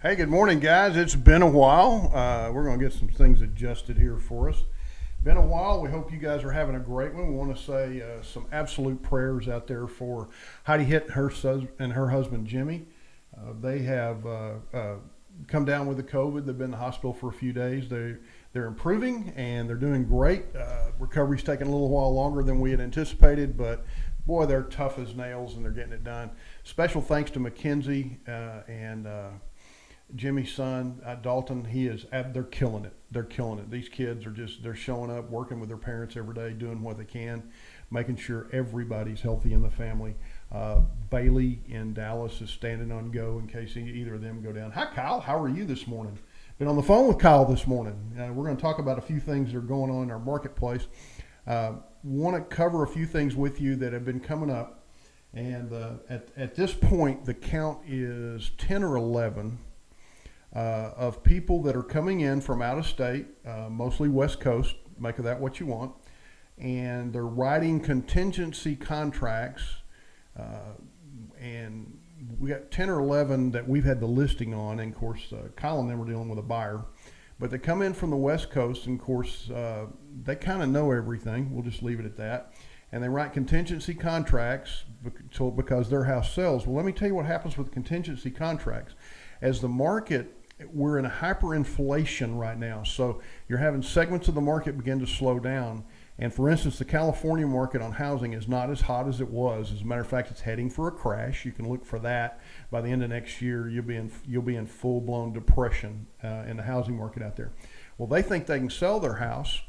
Hey, good morning, guys. It's been a while. We're going to get some things adjusted here for us. Been a while. We hope you guys are having a great one. We want to say some absolute prayers out there for Heidi Hitt and her husband Jimmy. They have come down with the COVID. They've been in the hospital for a few days. They're improving and they're doing great. Recovery's taking a little while longer than we had anticipated, but boy, they're tough as nails and they're getting it done. Special thanks to Mackenzie and Jimmy's son, Dalton. They're killing it. They're killing it. These kids they're showing up, working with their parents every day, doing what they can, making sure everybody's healthy in the family. Bailey in Dallas is standing on go in case either of them go down. Hi, Kyle. How are you this morning? Been on the phone with Kyle this morning. We're going to talk about a few things that are going on in our marketplace. Want to cover a few things with you that have been coming up. And at this point, the count is 10 or 11 of people that are coming in from out of state, mostly West Coast, make of that what you want, and they're writing contingency contracts, and we got 10 or 11 that we've had the listing on, and of course Kyle and them are dealing with a buyer, but they come in from the West Coast, and of course they kind of know everything, we'll just leave it at that, and they write contingency contracts because their house sells. Well, let me tell you what happens with contingency contracts. As the market, we're in a hyperinflation right now. So you're having segments of the market begin to slow down. And for instance, the California market on housing is not as hot as it was. As a matter of fact, it's heading for a crash. You can look for that. By the end of next year, you'll be in full-blown depression in the housing market out there. Well, they think they can sell their house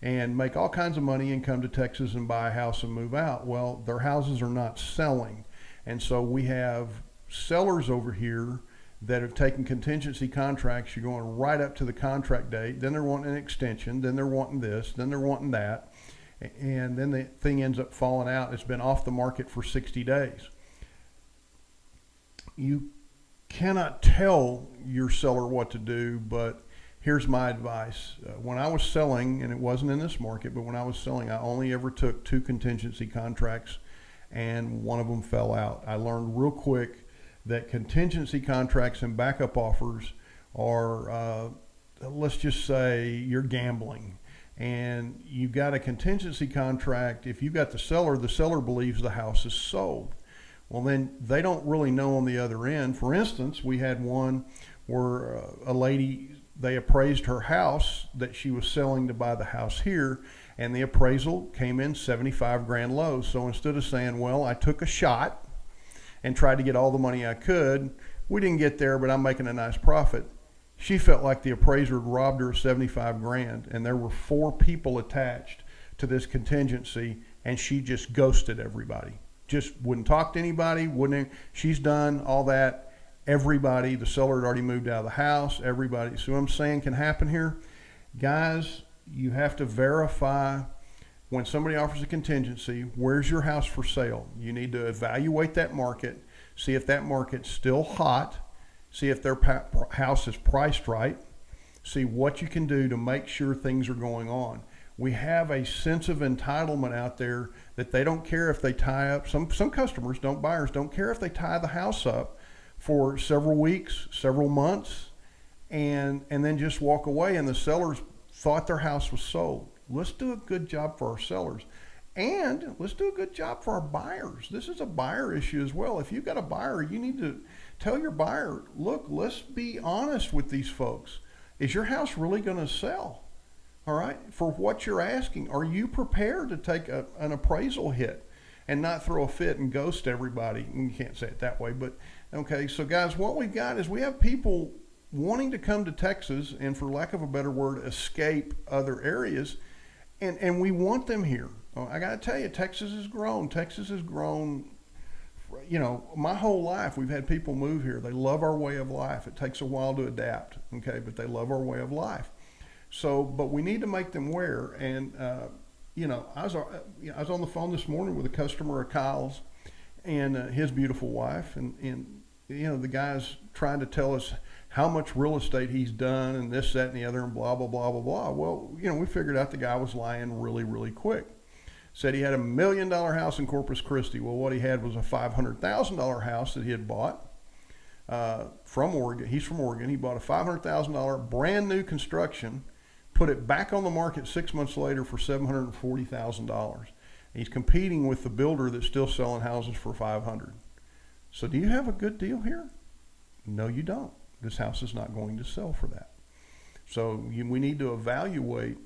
and make all kinds of money and come to Texas and buy a house and move out. Well, their houses are not selling. And so we have sellers over here that have taken contingency contracts. You're going right up to the contract date, then they're wanting an extension, then they're wanting this, then they're wanting that, and then the thing ends up falling out. It's been off the market for 60 days. You cannot tell your seller what to do, but here's my advice. When I was selling, and it wasn't in this market, but when I was selling, I only ever took 2 contingency contracts, and one of them fell out. I learned real quick that contingency contracts and backup offers are, let's just say you're gambling, and you've got a contingency contract. If you've got the seller believes the house is sold. Well, then they don't really know on the other end. For instance, we had one where a lady, they appraised her house that she was selling to buy the house here, and the appraisal came in 75 grand low. So instead of saying, well, I took a shot and tried to get all the money I could, we didn't get there, but I'm making a nice profit. She felt like the appraiser had robbed her of 75 grand, and there were 4 people attached to this contingency, and she just ghosted everybody. Just wouldn't talk to anybody, she's done all that. Everybody, the seller had already moved out of the house, everybody. So what I'm saying can happen here, guys, you have to verify. When somebody offers a contingency, where's your house for sale? You need to evaluate that market, see if that market's still hot, see if their house is priced right, see what you can do to make sure things are going on. We have a sense of entitlement out there that they don't care if they tie up, some customers, buyers don't care if they tie the house up for several weeks, several months, and then just walk away, and the sellers thought their house was sold. Let's do a good job for our sellers, and let's do a good job for our buyers. This is a buyer issue as well. If you've got a buyer, you need to tell your buyer, look, let's be honest with these folks. Is your house really going to sell? All right, for what you're asking, are you prepared to take an appraisal hit and not throw a fit and ghost everybody? You can't say it that way, but okay. So guys, what we've got is we have people wanting to come to Texas and, for lack of a better word, escape other areas. And we want them here. I got to tell you, Texas has grown. Texas has grown, my whole life we've had people move here. They love our way of life. It takes a while to adapt, okay, but they love our way of life. So, but we need to make them aware. And, I was on the phone this morning with a customer of Kyle's and his beautiful wife. And the guy's trying to tell us how much real estate he's done and this, that, and the other, and blah, blah, blah, blah, blah. Well, we figured out the guy was lying really, really quick. Said he had $1 million house in Corpus Christi. Well, what he had was a $500,000 house that he had bought from Oregon. He's from Oregon. He bought a $500,000 brand new construction, put it back on the market 6 months later for $740,000. He's competing with the builder that's still selling houses for $500,000. So do you have a good deal here? No, you don't. This house is not going to sell for that. So we need to evaluate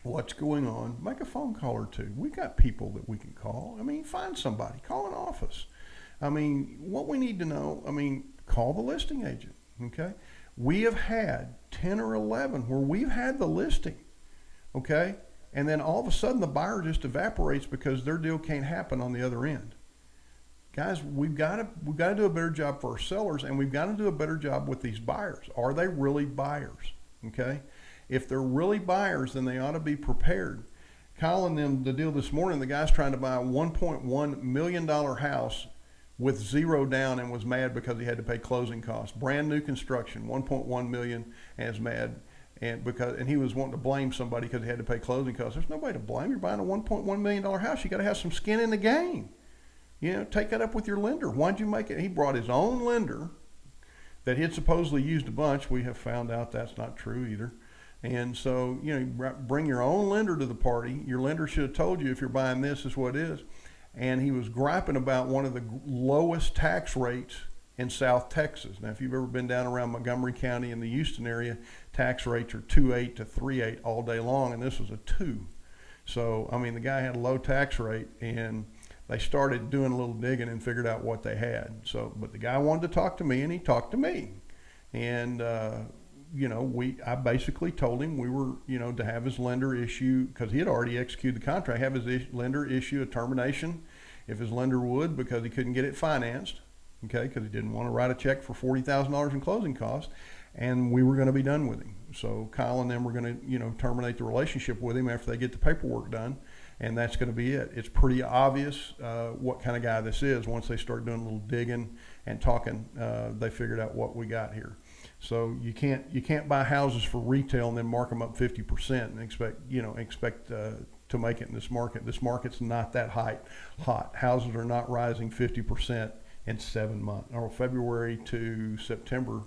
what's going on. Make a phone call or two. We got people that we can call. I mean, find somebody. Call an office. I mean, what we need to know, call the listing agent, okay? We have had 10 or 11 where we've had the listing, okay? And then all of a sudden the buyer just evaporates because their deal can't happen on the other end. Guys, we've got to do a better job for our sellers, and we've got to do a better job with these buyers. Are they really buyers? Okay? If they're really buyers, then they ought to be prepared. Kyle and them, the deal this morning, the guy's trying to buy a $1.1 million house with zero down and was mad because he had to pay closing costs. Brand new construction, $1.1 million, and is mad. And he was wanting to blame somebody because he had to pay closing costs. There's nobody to blame. You're buying a $1.1 million house. You got to have some skin in the game. Take that up with your lender. Why'd you make it? He brought his own lender that he had supposedly used a bunch. We have found out that's not true either. And so, bring your own lender to the party. Your lender should have told you, if you're buying this is what it is. And he was griping about one of the lowest tax rates in South Texas. Now, if you've ever been down around Montgomery County and the Houston area, tax rates are 2.8 to 3.8 all day long, and this was a 2. So, the guy had a low tax rate, and they started doing a little digging and figured out what they had. So, but the guy wanted to talk to me, and he talked to me. And, I basically told him we were, to have his lender issue, because he had already executed the contract, have his lender issue a termination if his lender would, because he couldn't get it financed, okay, because he didn't want to write a check for $40,000 in closing costs, and we were going to be done with him. So Kyle and them were going to, terminate the relationship with him after they get the paperwork done. And that's going to be it. It's pretty obvious what kind of guy this is. Once they start doing a little digging and talking, they figured out what we got here. So you can't buy houses for retail and then mark them up 50% and expect to make it in this market. This market's not that hot. Houses are not rising 50% in 7 months, or February to September.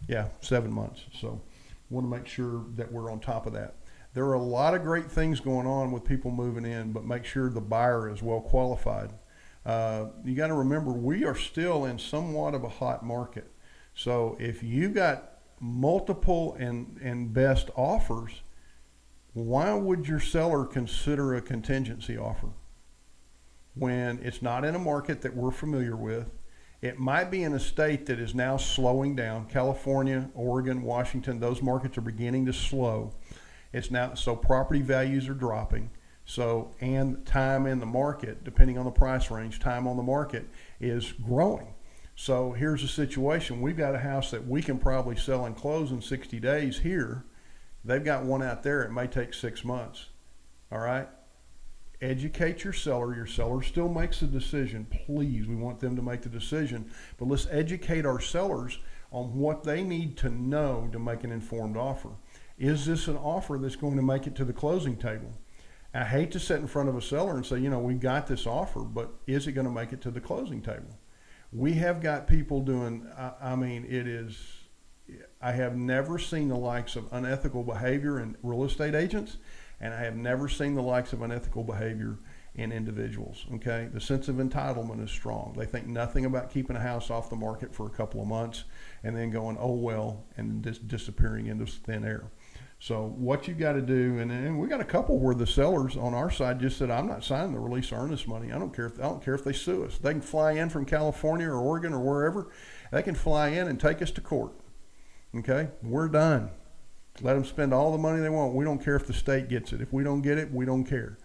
Yeah, 7 months. So want to make sure that we're on top of that. There are a lot of great things going on with people moving in, but make sure the buyer is well qualified. You got to remember, we are still in somewhat of a hot market. So if you got multiple and best offers, why would your seller consider a contingency offer when it's not in a market that we're familiar with? It might be in a state that is now slowing down. California, Oregon, Washington, those markets are beginning to slow. It's now, so property values are dropping. So, and time in the market, depending on the price range, time on the market is growing. So here's the situation. We've got a house that we can probably sell and close in 60 days here. They've got one out there. It may take 6 months. All right. Educate your seller. Your seller still makes the decision. Please, we want them to make the decision. But let's educate our sellers on what they need to know to make an informed offer. Is this an offer that's going to make it to the closing table? I hate to sit in front of a seller and say, we've got this offer, but is it going to make it to the closing table? We have got people doing, I have never seen the likes of unethical behavior in real estate agents, and I have never seen the likes of unethical behavior in individuals, okay? The sense of entitlement is strong. They think nothing about keeping a house off the market for a couple of months and then going, oh well, and just disappearing into thin air. So what you got to do, and we got a couple where the sellers on our side just said, I'm not signing the release earnest money. I don't care if they sue us. They can fly in from California or Oregon or wherever. They can fly in and take us to court. Okay, we're done. Let them spend all the money they want. We don't care if the state gets it. If we don't get it, we don't care.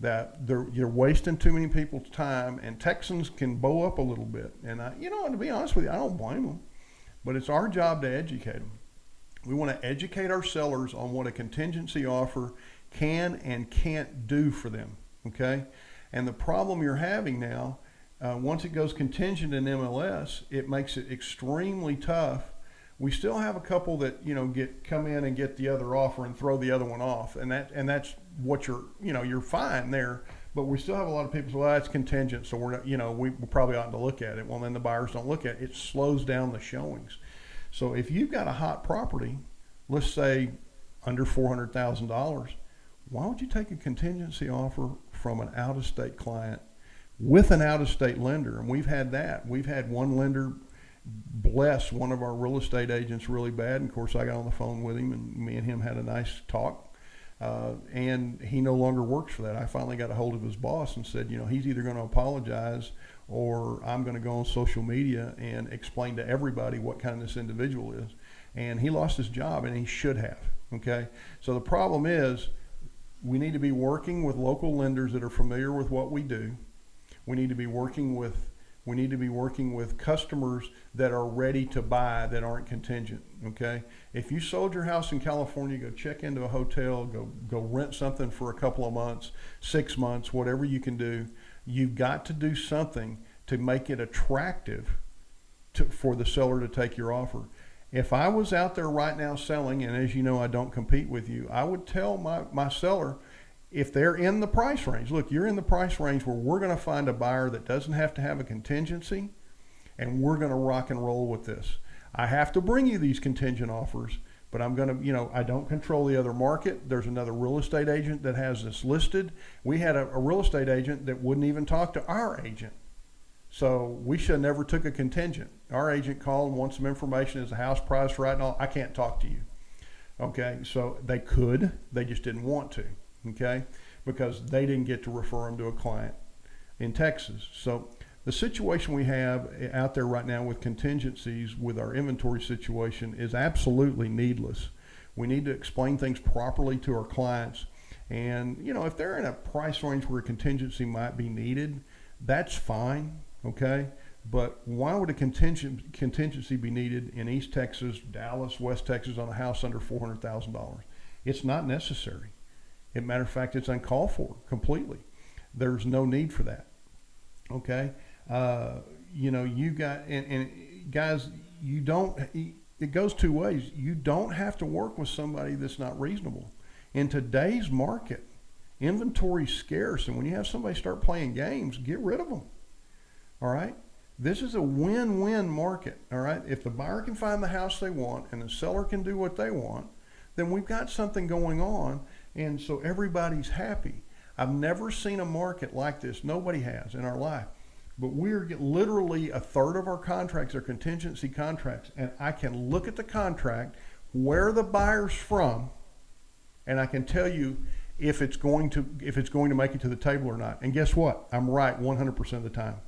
That you're wasting too many people's time, and Texans can bow up a little bit. And to be honest with you, I don't blame them. But it's our job to educate them. We want to educate our sellers on what a contingency offer can and can't do for them, okay? And the problem you're having now, once it goes contingent in MLS, it makes it extremely tough. We still have a couple that come in and get the other offer and throw the other one off, and that's what you're fine there. But we still have a lot of people say, well, that's contingent, so we're not, we probably oughtn't to look at it. Well, then the buyers don't look at it. It slows down the showings. So if you've got a hot property, let's say under $400,000, why would you take a contingency offer from an out-of-state client with an out-of-state lender? And we've had that. We've had one lender bless one of our real estate agents really bad. And of course, I got on the phone with him, and me and him had a nice talk. And he no longer works for that. I finally got a hold of his boss and said, he's either going to apologize or I'm going to go on social media and explain to everybody what kind of this individual is. And he lost his job, and he should have. Okay. So the problem is we need to be working with local lenders that are familiar with what we do. We need to be working with customers that are ready to buy, that aren't contingent. Okay. If you sold your house in California, go check into a hotel, go rent something for a couple of months, 6 months, whatever you can do. You've got to do something to make it attractive for the seller to take your offer. If I was out there right now selling, and as you know, I don't compete with you, I would tell my seller, if they're in the price range, look, you're in the price range where we're going to find a buyer that doesn't have to have a contingency, and we're going to rock and roll with this. I have to bring you these contingent offers, but I'm going to, I don't control the other market. There's another real estate agent that has this listed. We had a real estate agent that wouldn't even talk to our agent. So we should have never took a contingent. Our agent called and wants some information. Is the house priced right? No, I can't talk to you. Okay, so they could, they just didn't want to. Okay, because they didn't get to refer them to a client in Texas. So the situation we have out there right now with contingencies with our inventory situation is absolutely needless. We need to explain things properly to our clients. And, if they're in a price range where a contingency might be needed, that's fine. Okay. But why would a contingency be needed in East Texas, Dallas, West Texas on a house under $400,000? It's not necessary. As a matter of fact, it's uncalled for completely. There's no need for that. Okay. You got, and guys, it goes two ways. You don't have to work with somebody that's not reasonable. In today's market, inventory's scarce. And when you have somebody start playing games, get rid of them. All right. This is a win-win market. All right. If the buyer can find the house they want and the seller can do what they want, then we've got something going on. And so everybody's happy. I've never seen a market like this. Nobody has in our life. But we're literally a third of our contracts are contingency contracts. And I can look at the contract, where the buyer's from, and I can tell you if it's going to make it to the table or not. And guess what? I'm right 100% of the time.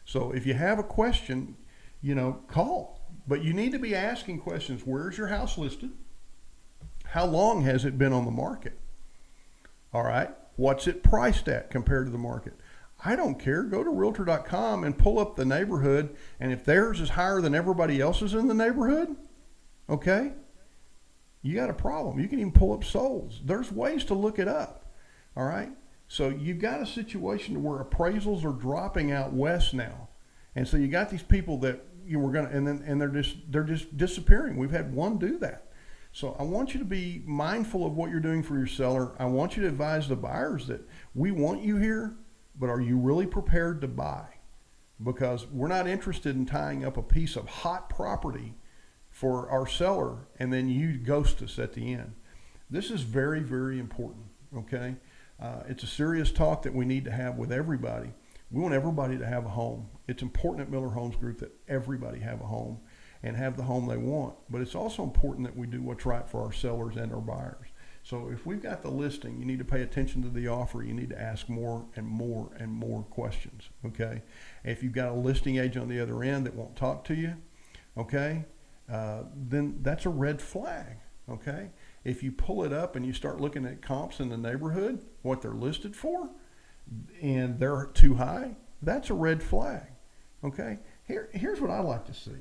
So if you have a question, call. But you need to be asking questions. Where's your house listed? How long has it been on the market? All right. What's it priced at compared to the market? I don't care. Go to realtor.com and pull up the neighborhood. And if theirs is higher than everybody else's in the neighborhood, okay, you got a problem. You can even pull up Souls. There's ways to look it up. All right. So you've got a situation where appraisals are dropping out west now. And so you got these people that they're just disappearing. We've had one do that. So I want you to be mindful of what you're doing for your seller. I want you to advise the buyers that we want you here, but are you really prepared to buy? Because we're not interested in tying up a piece of hot property for our seller and then you ghost us at the end. This is very, very important. Okay. It's a serious talk that we need to have with everybody. We want everybody to have a home. It's important at Miller Homes Group that everybody have a home and have the home they want. But it's also important that we do what's right for our sellers and our buyers. So if we've got the listing, you need to pay attention to the offer. You need to ask more and more and more questions. Okay. If you've got a listing agent on the other end that won't talk to you, okay, then that's a red flag. Okay. If you pull it up and you start looking at comps in the neighborhood, what they're listed for, and they're too high, that's a red flag. Okay. Here's what I like to see.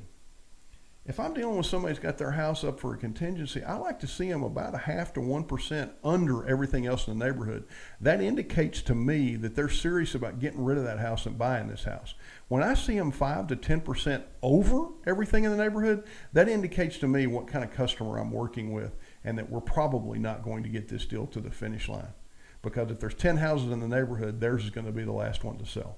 If I'm dealing with somebody who's got their house up for a contingency, I like to see them about 0.5 to 1% under everything else in the neighborhood. That indicates to me that they're serious about getting rid of that house and buying this house. When I see them 5 to 10% over everything in the neighborhood, that indicates to me what kind of customer I'm working with and that we're probably not going to get this deal to the finish line. because if there's 10 houses in the neighborhood, theirs is going to be the last one to sell.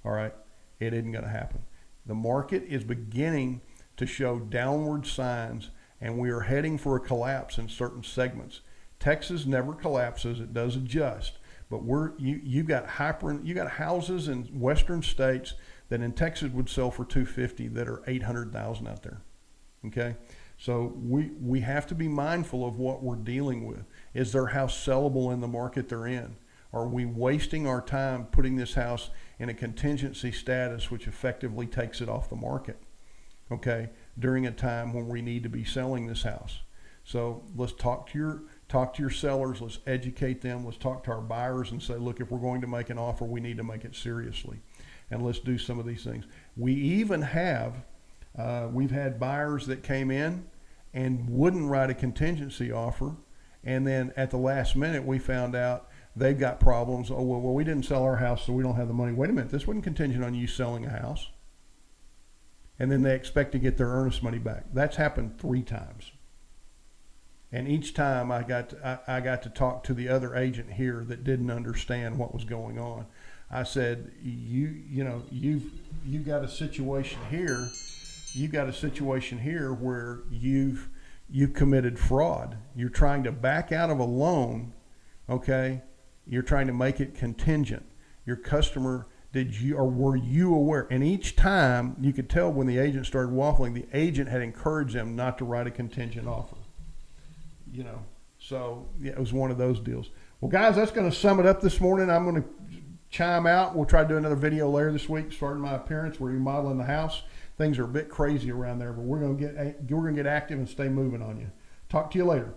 All right, it isn't going to happen. The market is beginning to show downward signs, and we are heading for a collapse in certain segments. Texas never collapses; it does adjust. But you got houses in western states that in Texas would sell for 250 that are 800,000 out there. Okay, so we have to be mindful of what we're dealing with. Is their house sellable in the market they're in? Are we wasting our time putting this house in a contingency status, which effectively takes it off the market, okay, during a time when we need to be selling this house? So let's talk to your sellers, let's educate them, let's talk to our buyers and say, look, if we're going to make an offer, we need to make it seriously. And let's do some of these things. We even have, we've had buyers that came in and wouldn't write a contingency offer, and then at the last minute we found out they've got problems. Oh, well, we didn't sell our house, so we don't have the money. Wait a minute, this wasn't contingent on you selling a house. And then they expect to get their earnest money back. That's happened 3 times. And each time I got to talk to the other agent here that didn't understand what was going on. I said, you've got a situation here. You've got a situation here where you've committed fraud. You're trying to back out of a loan, okay? You're trying to make it contingent. Your customer, were you aware? And each time you could tell when the agent started waffling, the agent had encouraged them not to write a contingent offer. So yeah, it was one of those deals. Well, guys, that's going to sum it up this morning. I'm going to chime out. We'll try to do another video later this week, starting my appearance. We're remodeling the house. Things are a bit crazy around there, but we're going to get active and stay moving on you. Talk to you later.